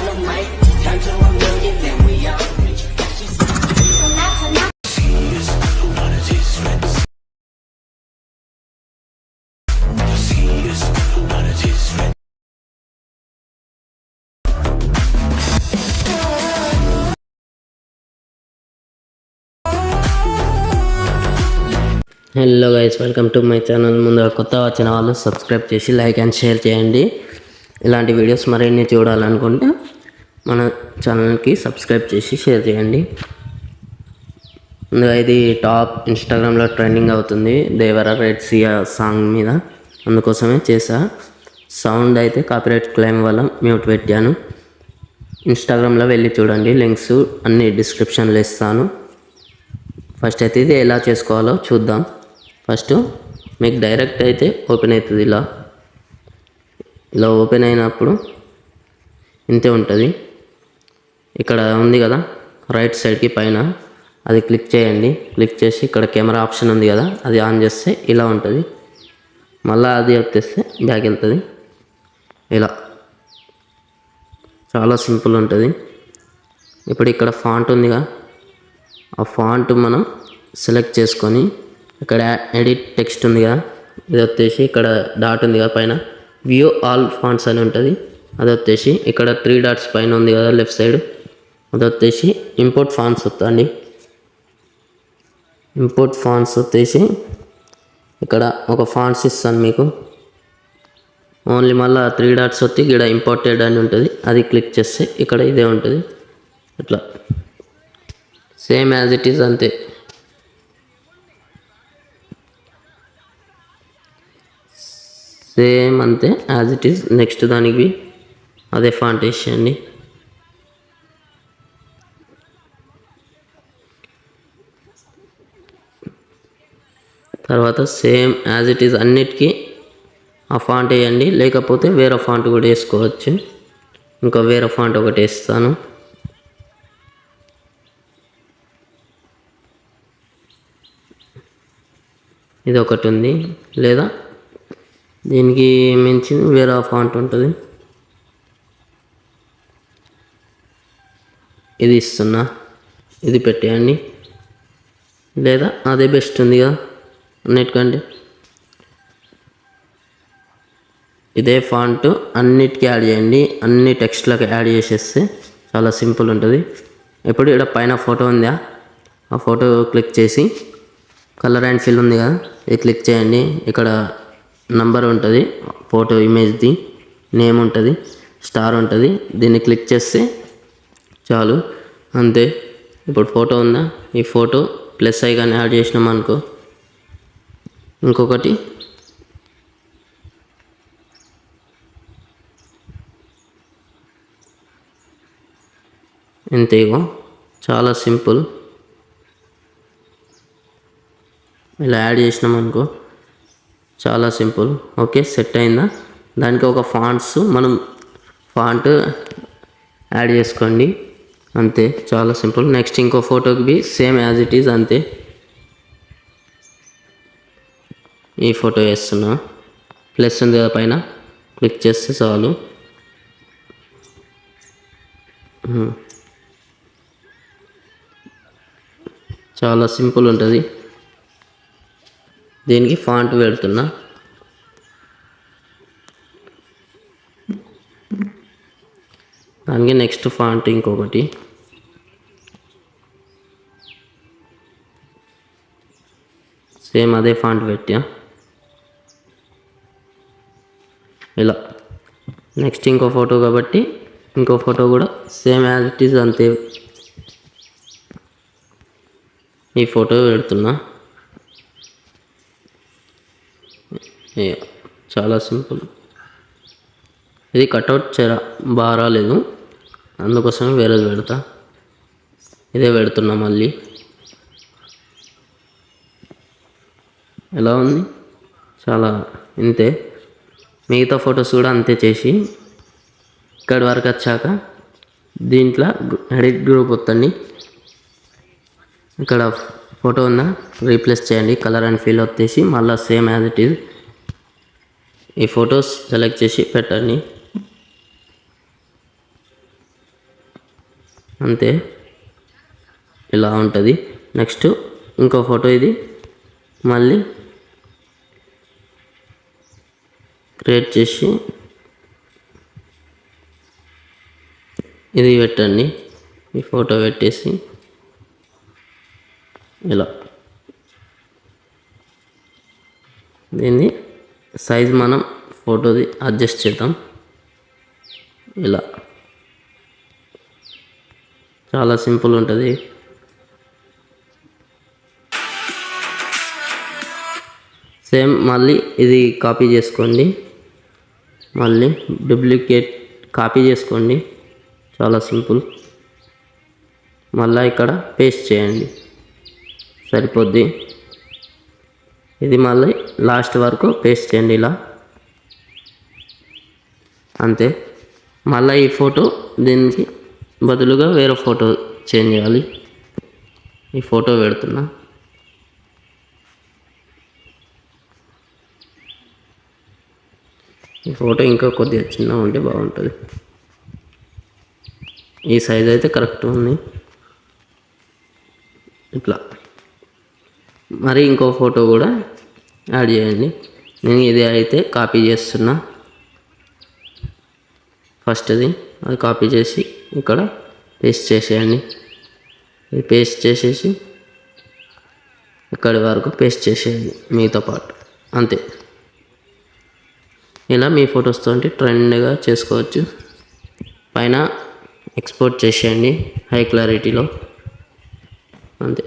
the mic, turn to a million, then we all rich. Hello guys, welcome to my channel. ముందుగా కొత్త వచ్చిన వాళ్ళు subscribe చేసి like and share చేయండి. ఇలాంటి వీడియోస్ మరిన్ని చూడాలనుకుంటే మన ఛానల్కి సబ్స్క్రైబ్ చేసి షేర్ చేయండి. ముందుగా ఇది టాప్ ఇన్స్టాగ్రామ్లో ట్రెండింగ్ అవుతుంది దేవర రెడ్ సియా సాంగ్ మీద, అందుకోసమే చేసా. సౌండ్ అయితే కాపీరైట్ క్లెయిమ్ వల్ల మ్యూట్ పెట్టాను. ఇన్స్టాగ్రామ్లో వెళ్ళి చూడండి, లింక్స్ అన్ని డిస్క్రిప్షన్లో ఇస్తాను. ఫస్ట్ అయితే ఇది ఎలా చేసుకోవాలో చూద్దాం. ఫస్ట్ మీకు డైరెక్ట్ అయితే ఓపెన్ అవుతుంది. ఇలా ఓపెన్ అయినప్పుడు ఇంతే ఉంటుంది. ఇక్కడ ఉంది కదా రైట్ సైడ్కి పైన, అది క్లిక్ చేయండి. క్లిక్ చేసి ఇక్కడ కెమెరా ఆప్షన్ ఉంది కదా, అది ఆన్ చేస్తే ఇలా ఉంటుంది. మళ్ళీ అది వచ్చేస్తే బ్యాక్ వెళ్తుంది. ఇలా చాలా సింపుల్ ఉంటుంది. ఇప్పుడు ఇక్కడ ఫాంట్ ఉందిగా, ఆ ఫాంట్ మనం సెలెక్ట్ చేసుకొని ఇక్కడ ఎడిట్ టెక్స్ట్ ఉంది కదా, ఇది వచ్చేసి ఇక్కడ డాట్ ఉంది కదా పైన, వ్యూ ఆల్ ఫాంట్స్ అని ఉంటుంది. అది వచ్చేసి ఇక్కడ 3 డాట్స్ పైన ఉంది కదా లెఫ్ట్ సైడ్, అది వచ్చేసి ఇంపోర్ట్ ఫాంట్స్ వస్తుంది. ఇంపోర్ట్ ఫాంట్స్ వచ్చేసి ఇక్కడ ఒక ఫాంట్స్ ఇస్తాను మీకు. ఓన్లీ మళ్ళీ 3 డాట్స్ వచ్చి ఇక్కడ ఇంపోర్టెడ్ అని ఉంటుంది, అది క్లిక్ చేస్తే ఇక్కడ ఇదే ఉంటుంది. ఇట్లా సేమ్ యాజ్ ఇట్ ఈజ్ అంతే. సేమ్ అంతే యాజ్ ఇట్ ఈజ్. నెక్స్ట్ దానికి అదే ఫాంట్ వేసేయండి. తర్వాత సేమ్ యాజ్ ఇట్ ఈజ్ అన్నిటికీ ఆ ఫాంట్ వేయండి, లేకపోతే వేరే ఫాంట్ కూడా వేసుకోవచ్చు. ఇంకా వేరే ఫాంట్ ఒకటి వేస్తాను. ఇది ఒకటి ఉంది, లేదా దీనికి మించి వేరే ఫాంట్ ఉంటుంది, ఇది ఇస్తున్నా. ఇది పెట్టేయండి, లేదా అదే బెస్ట్ ఉంది కదా అన్నిటికంటే. ఇదే ఫాంట్ అన్నిటికీ యాడ్ చేయండి, అన్ని టెక్స్ట్లకు యాడ్ చేసేస్తే చాలా సింపుల్ ఉంటుంది. ఇప్పుడు ఇక్కడ పైన ఫోటో ఉందా, ఆ ఫోటో క్లిక్ చేసి కలర్ అండ్ ఫిల్ ఉంది కదా, ఇది క్లిక్ చేయండి. ఇక్కడ నంబర్ ఉంటుంది, ఫోటో ఇమేజ్ది నేమ్ ఉంటుంది, స్టార్ ఉంటుంది. దీన్ని క్లిక్ చేస్తే చాలు, అంతే. ఇప్పుడు ఫోటో ఉందా, ఈ ఫోటో ప్లస్ ఐకాన్ యాడ్ చేసినాం అనుకో, ఇంకొకటి ఇంతేగో, చాలా సింపుల్. ఇలా యాడ్ చేసినాం అనుకో, చాలా సింపుల్. ఓకే, సెట్ అయిందా? దానికి ఒక ఫాంట్స్ మనం ఫాంట్ యాడ్ చేసుకోండి, అంతే, చాలా సింపుల్. నెక్స్ట్ ఇంకో ఫోటోకి be same as it is అంతే. ఈ ఫోటో వేస్తున్నా, ప్లస్ ఉంది కదా పైన, క్లిక్ చేస్తే చాలు. చాలా సింపుల్ ఉంటుంది. దీనికి ఫాంట్ పెడుతున్నా. దానికి నెక్స్ట్ ఫాంట్ ఇంకొకటి, సేమ్ అదే ఫాంట్ పెట్టా. ఇలా నెక్స్ట్ ఇంకో ఫోటో కాబట్టి ఇంకో ఫోటో కూడా సేమ్ యాజ్ ఇట్ ఈజ్ అంతే. ఈ ఫోటో పెడుతున్నా, చాలా సింపుల్. ఇది కట్అవుట్ బాగా రాలేదు, అందుకోసమే వేరేది పెడతా. ఇదే పెడుతున్నా మళ్ళీ. ఎలా ఉంది? చాలా ఇంతే. మిగతా ఫొటోస్ కూడా అంతే చేసి ఇక్కడి వరకు వచ్చాక దీంట్లో ఎడిట్ గ్రూప్ వస్తుంది. ఇక్కడ ఫోటో ఉందా, రీప్లేస్ చేయండి. కలర్ అండ్ ఫీల్ వచ్చేసి మళ్ళీ సేమ్ యాజ్ ఇట్ ఈజ్ ఈ ఫొటోస్ సెలెక్ట్ చేసి పెట్టండి. అంతే, ఇలా ఉంటుంది. నెక్స్ట్ ఇంకో ఫోటో ఇది మళ్ళీ క్రియేట్ చేసి ఇది పెట్టండి. ఈ ఫోటో పెట్టేసి ఇలా దీన్ని సైజ్ మనం ఫోటోది అడ్జస్ట్ చేద్దాం. ఇలా చాలా సింపుల్ ఉంటుంది. సేమ్ మళ్ళీ ఇది కాపీ చేసుకోండి, మళ్ళీ డూప్లికేట్ కాపీ చేసుకోండి, చాలా సింపుల్. మళ్ళీ ఇక్కడ పేస్ట్ చేయండి, సరిపోద్ది. ఇది మళ్ళీ లాస్ట్ వరకు పేస్ట్ చేయండి ఇలా, అంతే. మళ్ళీ ఈ ఫోటో దీనికి బదులుగా వేరే ఫోటో చేంజ్ చేయాలి. ఈ ఫోటో పెడుతున్నా, ఈ ఫోటో ఇంకా కొద్దిగా చిన్నగా ఉంటే బాగుంటుంది. ఈ సైజ్ అయితే కరెక్ట్ ఉంది. ఇట్లా మరి ఇంకో ఫోటో కూడా యాడ్ చేయండి. నేను ఇది అయితే కాపీ చేస్తున్నా. ఫస్ట్ది అది కాపీ చేసి ఇక్కడ పేస్ట్ చేసేయండి. ఇది పేస్ట్ చేసేసి ఇక్కడి వరకు పేస్ట్ చేసేయండి మీతో పాటు, అంతే. ఇలా మీ ఫొటోస్తో ట్రెండ్గా చేసుకోవచ్చు. పైన ఎక్స్పోర్ట్ చేసేయండి హై క్లారిటీలో, అంతే.